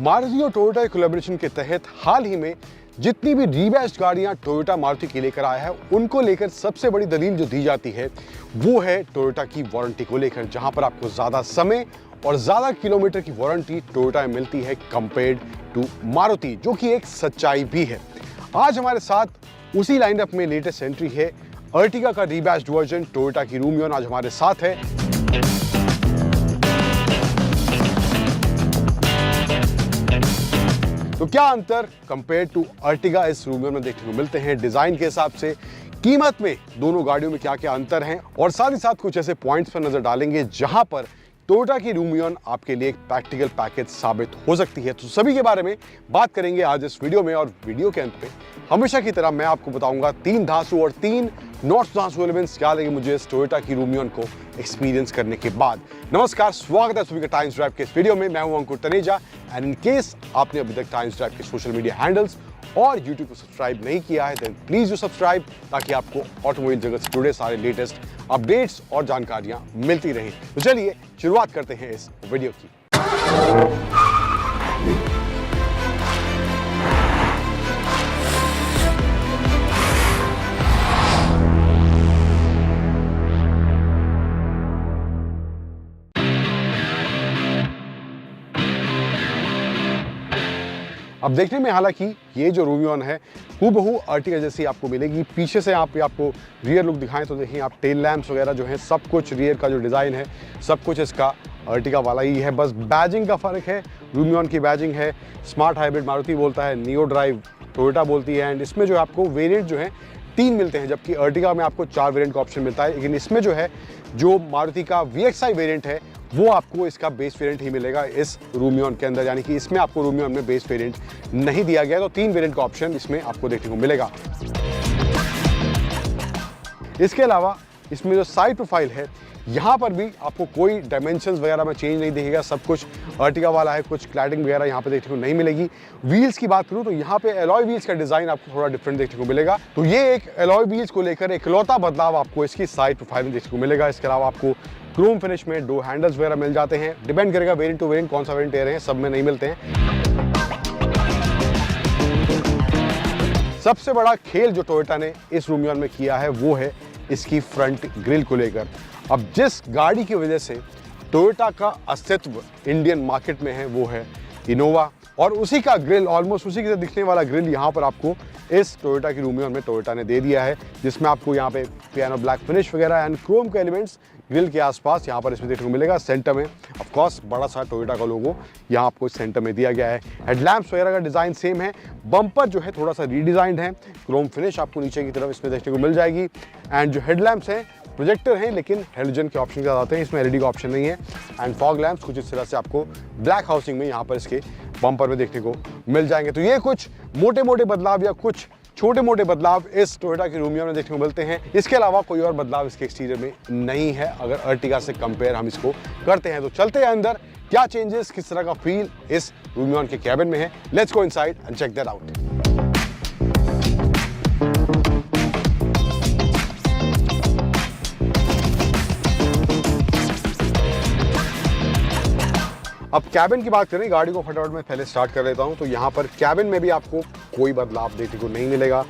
मारुति और Toyota collaboration के तहत हाल ही में जितनी भी रीबैश्ड गाड़ियां टोयोटा मारुति की लेकर आया है, उनको लेकर सबसे बड़ी दलील जो दी जाती है वो है टोयोटा की वारंटी को लेकर, जहां पर आपको ज्यादा समय और ज्यादा किलोमीटर की वारंटी टोयोटा में मिलती है कंपेयर्ड टू मारुति, जो कि एक सच्चाई भी है। आज हमारे साथ उसी लाइनअप में लेटेस्ट एंट्री है अर्टिगा का रीबैश्ड वर्जन टोयोटा की रूमियन आज हमारे साथ है। तो क्या अंतर कंपेयर टू अर्टिगा इस रूमियन में देखने को मिलते हैं, डिजाइन के हिसाब से, कीमत में दोनों गाड़ियों में क्या क्या अंतर हैं, और साथ ही साथ कुछ ऐसे पॉइंट्स पर नजर डालेंगे जहां पर टोयोटा की रूमियन आपके लिए एक प्रैक्टिकल पैकेज साबित हो सकती है। तो सभी के बारे में बात करेंगे आज इस वीडियो में, और वीडियो के अंत में हमेशा की तरह मैं आपको बताऊंगा 3 धांसू और 3 नॉट धांसू एलिमेंट्स क्या लगे मुझे इस टोयोटा की रूमियन को एक्सपीरियंस करने के बाद। नमस्कार, स्वागत है सभी का टाइम्स ड्राइव के इस वीडियो में। मैं हूं अंकुर तनेजा, एंड इन केस आपने अभी तक टाइम्स ड्राइव के सोशल मीडिया हैंडल्स और YouTube को सब्सक्राइब नहीं किया है, देन प्लीज डू सब्सक्राइब, ताकि आपको ऑटोमोबाइल जगत से जुड़े सारे लेटेस्ट अपडेट्स और जानकारियां मिलती रहें। तो चलिए शुरुआत करते हैं इस वीडियो की। अब देखने में हालांकि ये जो रूमियन है हूबहू अर्टिगा जैसी आपको मिलेगी। पीछे से आप आपको रियर लुक दिखाएं तो देखिए आप टेल लैंप्स वगैरह जो है, सब कुछ रियर का जो डिज़ाइन है सब कुछ इसका अर्टिगा वाला ही है। बस बैजिंग का फ़र्क है, रूमियन की बैजिंग है स्मार्ट हाइब्रिड मारुति बोलता है, नियो ड्राइव टोयोटा बोलती है, एंड इसमें जो आपको वेरिएंट जो है 3 मिलते हैं, जबकि अर्टिगा में आपको 4 वेरिएंट का ऑप्शन मिलता है। लेकिन इसमें जो है जो मारुति का VXI वेरिएंट है वो आपको इसका बेस वेरिएंट ही मिलेगा इस रूमियन के अंदर, यानी कि इसमें आपको रूमियन में बेस वेरिएंट नहीं दिया गया, तो 3 वेरिएंट का ऑप्शन इसमें आपको देखने को मिलेगा। इसके अलावा इसमें जो साइड प्रोफाइल है यहाँ पर भी आपको कोई डायमेंशंस वगैरह में चेंज नहीं दिखेगा, सब कुछ अर्टिगा वाला है, कुछ क्लैडिंग वगैरह यहाँ पे देखने को नहीं मिलेगी। व्हील्स की बात करूँ तो यहाँ पे एलॉय व्हील्स का डिजाइन आपको थोड़ा डिफरेंट देखने को मिलेगा, तो ये एक एलॉय व्हील्स को लेकर इकलौता बदलाव आपको इसकी साइड प्रोफाइल में देखने को मिलेगा। इसके अलावा आपको क्रोम फिनिश में 2 हैंडल्स वगैरह मिल जाते हैं, डिपेंड करेगा वेरिएंट टू वेरिएंट कौन सा वेरिएंट ले रहे हैं, सब में नहीं मिलते हैं। सबसे बड़ा खेल जो टोयोटा ने इस रूमियन में किया है वो है इसकी फ्रंट ग्रिल को लेकर। अब जिस गाड़ी की वजह से टोयोटा का अस्तित्व इंडियन मार्केट में है वो है इनोवा, और उसी का ग्रिल, ऑलमोस्ट उसी के दिखने वाला ग्रिल यहाँ पर आपको इस टोयोटा की रूमियन में टोयोटा ने दे दिया है, जिसमें आपको यहाँ पे पियानो ब्लैक फिनिश वगैरह एंड क्रोम के एलिमेंट्स ग्रिल के आसपास यहाँ पर इसमें देखने को मिलेगा। सेंटर में ऑफ कोर्स बड़ा सा टोयोटा का लोगो यहाँ आपको सेंटर में दिया गया है। हेडलैम्प्स वगैरह का डिज़ाइन सेम है, बम्पर जो है थोड़ा सा रीडिज़ाइंड है, क्रोम फिनिश आपको नीचे की तरफ इसमें देखने को मिल जाएगी, एंड जो हेडलैम्प्स हैं प्रोजेक्टर हैं लेकिन हेलोजन के ऑप्शन के साथ आते हैं, इसमें LED का ऑप्शन नहीं है, एंड फॉग लैंप्स कुछ इस तरह से आपको ब्लैक हाउसिंग में यहाँ पर इसके बम्पर में देखने को मिल जाएंगे। तो ये कुछ मोटे मोटे बदलाव या कुछ छोटे मोटे बदलाव इस टोयोटा की रूमियन में देखने को मिलते हैं। इसके अलावा कोई और बदलाव इसके एक्सटीरियर में नहीं है अगर अर्टिगा से कंपेयर हम इसको करते हैं। तो चलते हैं अंदर, क्या चेंजेस, किस तरह का फील इस रूमियन के कैबिन में है। Let's go inside and check that out. अब कैबिन की बात करें, गाड़ी को फटाफट में पहले स्टार्ट कर लेता हूं। तो यहाँ पर कैबिन में भी आपको कोई बदलाव देखने को नहीं मिलेगा,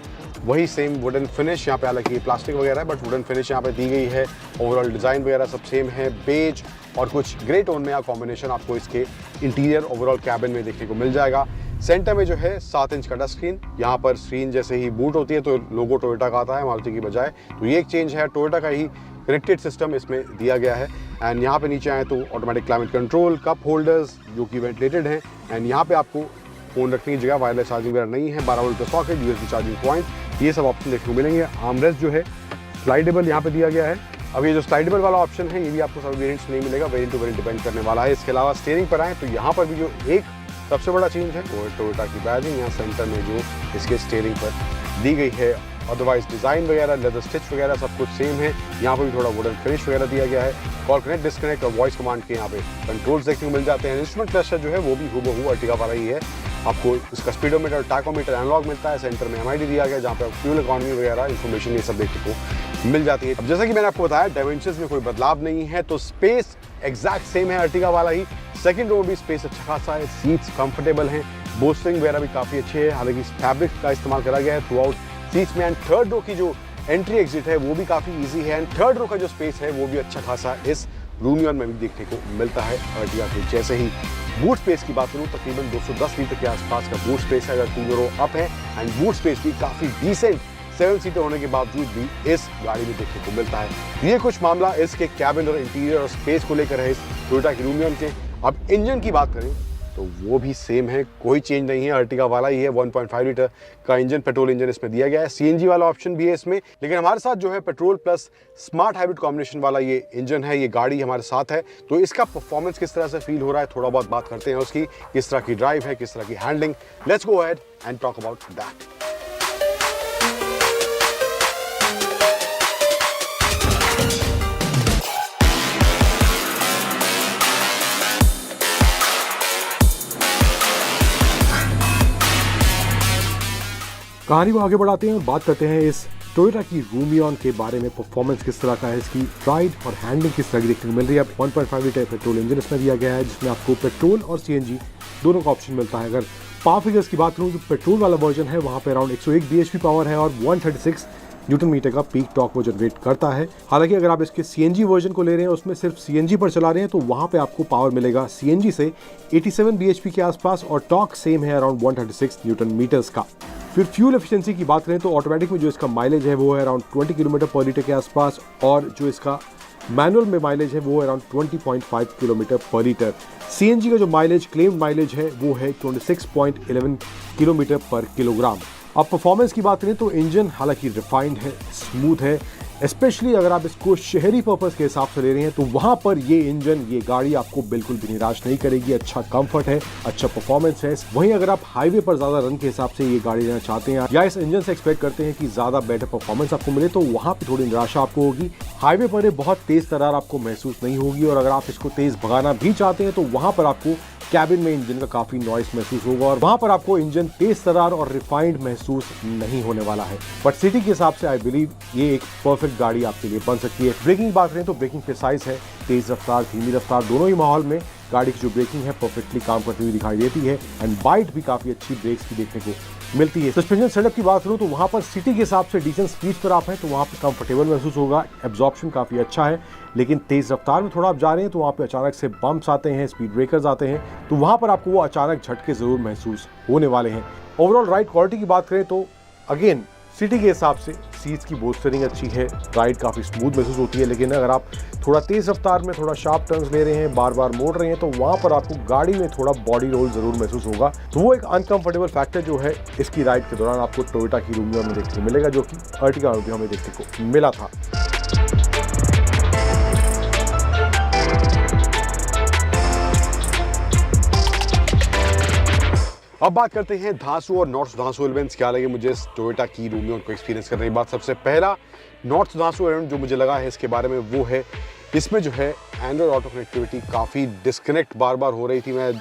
वही सेम वुडन फिनिश यहाँ पे, हालांकि प्लास्टिक वगैरह है बट वुडन फिनिश यहाँ पे दी गई है। ओवरऑल डिज़ाइन वगैरह सब सेम है, बेज और कुछ ग्रे टोन में या कॉम्बिनेशन आपको इसके इंटीरियर ओवरऑल कैबिन में देखने को मिल जाएगा। सेंटर में जो है 7 इंच का टच स्क्रीन, यहाँ पर स्क्रीन जैसे ही बूट होती है तो लोगो टोयोटा का आता है मारुति की बजाय, तो ये एक चेंज है। टोयोटा का ही कनेक्टेड सिस्टम इसमें दिया गया है, एंड यहाँ पे नीचे आए तो automatic climate control, cup holders जो कि वेंटिलेटेड हैं, एंड यहाँ पे आपको फ़ोन रखने की जगह वायरलेस चार्जिंग वगैरह नहीं है, 12 वोल्ट का सॉकेट, USB चार्जिंग पॉइंट, ये सब ऑप्शन देखने को मिलेंगे। आर्मरेस्ट जो है स्लाइडेबल यहाँ पे दिया गया है। अब ये जो स्लाइडेबल वाला ऑप्शन है ये भी आपको सभी वेरिएंट्स नहीं मिलेगा, वेरिएंट टू वेरिएंट डिपेंड करने वाला है। इसके अलावा स्टीयरिंग पर आए तो यहाँ पर भी जो एक सबसे बड़ा चेंज है वो है टोयोटा की बैजिंग, यहाँ सेंटर में जो इसके स्टीयरिंग पर दी गई है। अदरवाइज डिज़ाइन वगैरह, लेदर स्टिच वगैरह सब कुछ सेम है। यहाँ पर भी थोड़ा वुडन फिनिश वगैरह दिया गया है। कॉल कनेक्ट, डिस्कनेक्ट और वॉइस कमांड के यहाँ पे कंट्रोल्स देखने को मिल जाते हैं। इंस्ट्रूमेंट क्लस्टर जो है वो भी हूबहू अर्टिगा वाला ही है। आपको इसका स्पीडोमीटर, टैकोमीटर, एनालॉग मिलता है। सेंटर में MID दिया गया जहाँ पे फ्यूल इकोनॉमी वगैरह इन्फॉर्मेशन ये सब देखने को मिल जाती है। अब जैसा कि मैंने आपको बताया डायमेंशंस में कोई बदलाव नहीं है, तो स्पेस एग्जैक्ट सेम है अर्टिगा वाला ही। सेकंड रो में भी स्पेस अच्छा खासा है, सीट्स कंफर्टेबल हैं, बोस्टरिंग वगैरह भी काफ़ी अच्छे है, हालांकि फैब्रिक का इस्तेमाल करा गया है थ्रू आउट सीट्स में। एंड थर्ड रो की जो एंट्री एग्जिट है वो भी काफ़ी ईजी है, एंड थर्ड रो का जो स्पेस है वो भी अच्छा खासा इस रूमियन में भी देखने को मिलता है अर्टिगा के जैसे ही। बूट स्पेस की बात करूँ तकरीबन 210 लीटर के आसपास का बूट स्पेस है अगर तीनों रो अप है, एंड बूट स्पेस भी काफ़ी डिसेंट 7 सीटर होने के बावजूद भी इस गाड़ी में देखने को मिलता है। ये कुछ मामला इसके कैबिन और इंटीरियर और स्पेस को लेकर है इस टोयोटा की रूमियन के। अब इंजन की बात करें तो वो भी सेम है, कोई चेंज नहीं है, अर्टिगा वाला ही है। 1.5 लीटर का इंजन, पेट्रोल इंजन इसमें दिया गया है। सीएनजी वाला ऑप्शन भी है इसमें, लेकिन हमारे साथ जो है petrol plus smart hybrid combination वाला ये इंजन है, ये गाड़ी हमारे साथ है। तो इसका परफॉर्मेंस किस तरह से फील हो रहा है, थोड़ा बहुत बात करते हैं उसकी, किस तरह की ड्राइव है, किस तरह की handling. Let's go ahead and talk about that. कहानी को आगे बढ़ाते हैं और बात करते हैं इस टोयोटा की रूमियन के बारे में। परफॉर्मेंस किस तरह का है, इसकी राइड और हैंडलिंग किस तरह की देखने को मिल रही है। अब 1.5 लीटर पेट्रोल इंजन इसमें दिया गया है जिसमें आपको पेट्रोल और सीएनजी दोनों का ऑप्शन मिलता है। अगर पावर फिगर्स की बात करूँ तो पेट्रोल वाला वर्जन है वहाँ पे अराउंड 101 bhp पावर है और 136 न्यूटन मीटर का पीक टॉर्क वो जनरेट करता है। हालांकि अगर आप इसके सीएनजी वर्जन को ले रहे हैं, उसमें सिर्फ सीएनजी पर चला रहे हैं, तो वहाँ पे आपको पावर मिलेगा सीएनजी से 87 bhp के आसपास और टॉर्क सेम है अराउंड 136 न्यूटन मीटर्स का। फिर फ्यूल एफिशिएंसी की बात करें तो ऑटोमेटिक में जो इसका माइलेज है वो है अराउंड 20 किलोमीटर पर लीटर के आसपास, और जो इसका मैनुअल में माइलेज है वो अराउंड 20.5 किलोमीटर पर लीटर। सीएनजी का जो माइलेज, क्लेम्ड माइलेज है वो है 26.11 किलोमीटर पर किलोग्राम। अब परफॉर्मेंस की बात करें तो इंजन हालांकि रिफाइंड है, स्मूथ है, स्पेशली अगर आप इसको शहरी पर्पस के हिसाब से ले रहे हैं तो वहाँ पर ये इंजन, ये गाड़ी आपको बिल्कुल भी निराश नहीं करेगी। अच्छा कंफर्ट है, अच्छा परफॉर्मेंस है। वहीं अगर आप हाईवे पर ज़्यादा रन के हिसाब से ये गाड़ी लेना चाहते हैं या इस इंजन से एक्सपेक्ट करते हैं कि ज़्यादा बेटर परफॉर्मेंस आपको मिले, तो वहाँ पर थोड़ी निराशा आपको होगी। हाईवे पर बहुत तेज़ तरार आपको महसूस नहीं होगी, और अगर आप इसको तेज़ भगाना भी चाहते हैं तो वहाँ पर आपको कैबिन में इंजन का काफी नॉइस महसूस होगा, और वहां पर आपको इंजन तेज तरार और रिफाइंड महसूस नहीं होने वाला है। बट सिटी के हिसाब से आई बिलीव ये एक परफेक्ट गाड़ी आपके लिए बन सकती है। ब्रेकिंग बात करें तो ब्रेकिंग प्रिसाइज है, तेज रफ्तार, धीमी रफ्तार, दोनों ही माहौल में गाड़ी की जो ब्रेकिंग है परफेक्टली काम करती हुई दिखाई देती है, एंड बाइट भी काफी अच्छी ब्रेक्स की देखने को मिलती है। सस्पेंशन सेटअप की बात करूं तो वहां पर सिटी के हिसाब से डिसेंट स्पीड पर आप हैं तो वहां पर कंफर्टेबल महसूस होगा, एब्जॉर्प्शन काफी अच्छा है। लेकिन तेज रफ्तार में थोड़ा आप जा रहे हैं तो वहां पे अचानक से बम्प्स आते हैं, स्पीड ब्रेकर्स आते हैं, तो वहां पर आपको वो अचानक झटके जरूर महसूस होने वाले हैं। ओवरऑल राइड क्वालिटी की बात करें तो अगेन सिटी के हिसाब से सीट्स की बोस्टरिंग अच्छी है, राइड काफ़ी स्मूथ महसूस होती है। लेकिन अगर आप थोड़ा तेज़ रफ्तार में थोड़ा शार्प टर्न्स ले रहे हैं, बार बार मोड़ रहे हैं, तो वहाँ पर आपको गाड़ी में थोड़ा बॉडी रोल ज़रूर महसूस होगा। तो वो एक अनकंफर्टेबल फैक्टर जो है इसकी राइड के दौरान आपको टोयोटा की रूमियन में देखने को मिलेगा, जो कि अर्टिगा में भी हमें देखने को मिला था। अब बात करते हैं धांसू और नॉर्थ धांसू एलिमेंट्स क्या लगे मुझे इस टोयोटा की रूमियन को एक्सपीरियंस करने के बाद। सबसे पहला नॉर्थ धांसू एलिमेंट जो मुझे लगा है इसके बारे में वो है इसमें जो है एंड्रॉइड ऑटो कनेक्टिविटी काफ़ी डिस्कनेक्ट बार बार हो रही थी। मैं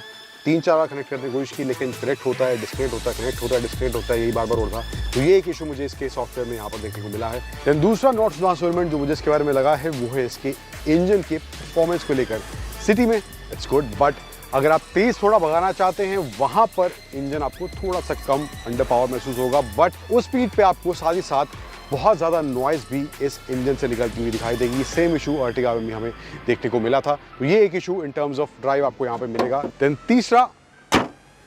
3-4 बार कनेक्ट करने की कोशिश की, लेकिन कनेक्ट होता है, डिस्कनेक्ट होता है, कनेक्ट होता है, डिस्कनेक्ट होता है, यही बार बार हो रहा था। तो ये एक इशू मुझे इसके सॉफ्टवेयर में यहाँ पर देखने को मिला है। देन दूसरा नॉर्थ धांसू एलिमेंट जो मुझे इसके बारे में लगा है वो है इसके इंजन के परफॉर्मेंस को लेकर। सिटी में इट्स गुड, बट अगर आप तेज थोड़ा भगाना चाहते हैं वहां पर इंजन आपको थोड़ा सा कम अंडर पावर महसूस होगा, बट उस स्पीड पे आपको साथ ही साथ बहुत ज़्यादा नॉइज़ भी इस इंजन से निकलती हुई दिखाई देगी। सेम इशू अर्टिगा में भी हमें देखने को मिला था। तो ये एक issue in terms of drive आपको यहाँ पे मिलेगा। देन तीसरा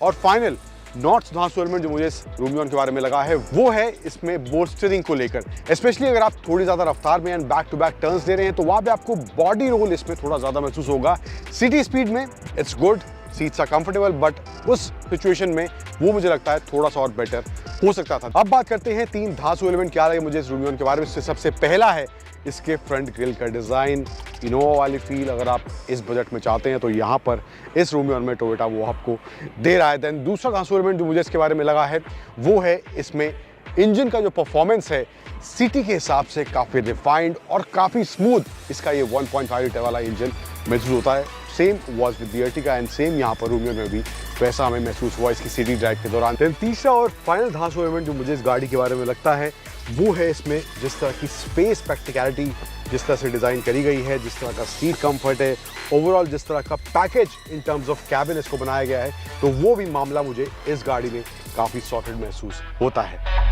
और फाइनल नॉर्थ धांसू एलिमेंट जो मुझे इस रूमियन के बारे में लगा है वो है इसमें बोस्टरिंग को लेकर। स्पेशली अगर आप थोड़ी ज़्यादा रफ्तार में and back to back turns दे रहे हैं तो वहाँ पे आपको बॉडी रोल इसमें थोड़ा ज़्यादा महसूस होगा। सिटी स्पीड में it's good, seats are comfortable, but उस सिचुएशन में वो मुझे लगता है थोड़ा सा और बेटर हो सकता था। अब बात करते हैं 3 धांसू एलिमेंट क्या लगे मुझे इस रूमियन के बारे में। सबसे पहला है इसके फ्रंट ग्रिल का डिज़ाइन, इनोवा वाली फील अगर आप इस बजट में चाहते हैं तो यहाँ पर इस रूमियन में टोयोटा वो आपको दे रहा है। देन दूसरा धांसू एलिमेंट जो मुझे इसके बारे में लगा है वो है इसमें इंजन का जो परफॉर्मेंस है सिटी के हिसाब से काफ़ी रिफाइंड और काफ़ी स्मूथ इसका ये 1.5 लीटर वाला इंजन महसूस होता है। Same was with the Ertiga and same यहाँ पर रूमियन में भी वैसा हमें महसूस हुआ इसकी सिटी ड्राइव के दौरान। देन तीसरा और फाइनल धांसू एलिमेंट जो मुझे इस गाड़ी के बारे में लगता है वो है इसमें जिस तरह की स्पेस प्रैक्टिकलिटी जिस तरह से डिज़ाइन करी गई है, जिस तरह का सीट कंफर्ट है, ओवरऑल जिस तरह का package in terms of cabin इसको बनाया गया है, तो वो भी मामला मुझे इस गाड़ी में काफ़ी सॉर्टेड महसूस होता है।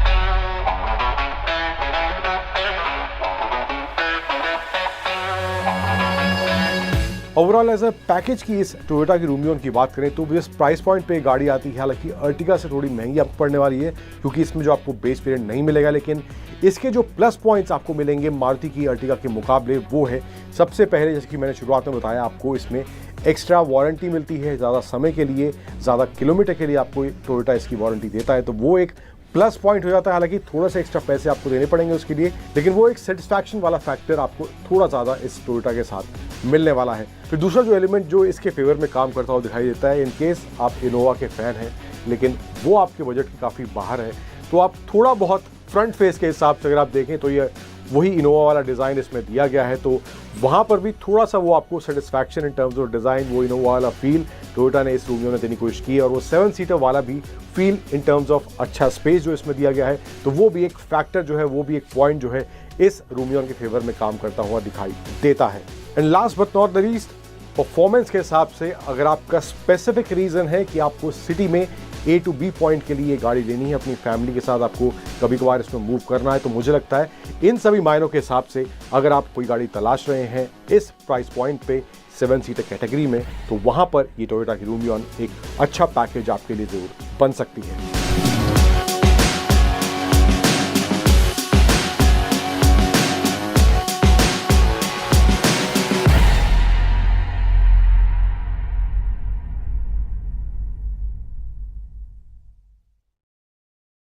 ओवरऑल एज अ पैकेज की इस टोयोटा की रूमियन की बात करें तो जिस प्राइस पॉइंट पे गाड़ी आती है, हालांकि अर्टिगा से थोड़ी महंगी आपको पड़ने वाली है क्योंकि इसमें जो आपको बेस वेरिएंट नहीं मिलेगा, लेकिन इसके जो प्लस पॉइंट्स आपको मिलेंगे मारुति की अर्टिगा के मुकाबले वो है सबसे पहले, जैसे कि मैंने शुरुआत में बताया, आपको इसमें एक्स्ट्रा वारंटी मिलती है, ज़्यादा समय के लिए, ज़्यादा किलोमीटर के लिए आपको टोयोटा इसकी वारंटी देता है, तो वो एक प्लस पॉइंट हो जाता है। हालांकि थोड़ा सा एक्स्ट्रा पैसे आपको देने पड़ेंगे उसके लिए, लेकिन वो एक सेटिस्फैक्शन वाला फैक्टर आपको थोड़ा ज़्यादा इस टोयोटा के साथ मिलने वाला है। फिर दूसरा जो एलिमेंट जो इसके फेवर में काम करता हुआ दिखाई देता है, इन केस आप इनोवा के फ़ैन हैं लेकिन वो आपके बजट के काफ़ी बाहर है, तो आप थोड़ा बहुत फ्रंट फेस के हिसाब से अगर आप देखें तो ये वही इनोवा वाला डिज़ाइन इसमें दिया गया है, तो वहाँ पर भी थोड़ा सा वो आपको satisfaction in terms of design, वो इनोवा वाला फील टोयोटा ने इस रूमियो में देने की कोशिश की है, और वो 7 सीटर वाला भी फील इन टर्म्स ऑफ अच्छा स्पेस जो इसमें दिया गया है, तो वो भी एक फैक्टर जो है, वो भी एक पॉइंट जो है इस रूमियन के फेवर में काम करता हुआ दिखाई देता है। And last but not the least, performance के हिसाब से अगर आपका स्पेसिफिक रीज़न है कि आपको सिटी में A to B पॉइंट के लिए गाड़ी लेनी है, अपनी फैमिली के साथ आपको कभी कभार इसमें मूव करना है, तो मुझे लगता है इन सभी मायनों के हिसाब से अगर आप कोई गाड़ी तलाश रहे हैं इस प्राइस पॉइंट पे 7 सीटर कैटेगरी में, तो वहाँ पर ये टोयोटा की रूमियन एक अच्छा पैकेज आपके लिए ज़रूर बन सकती है।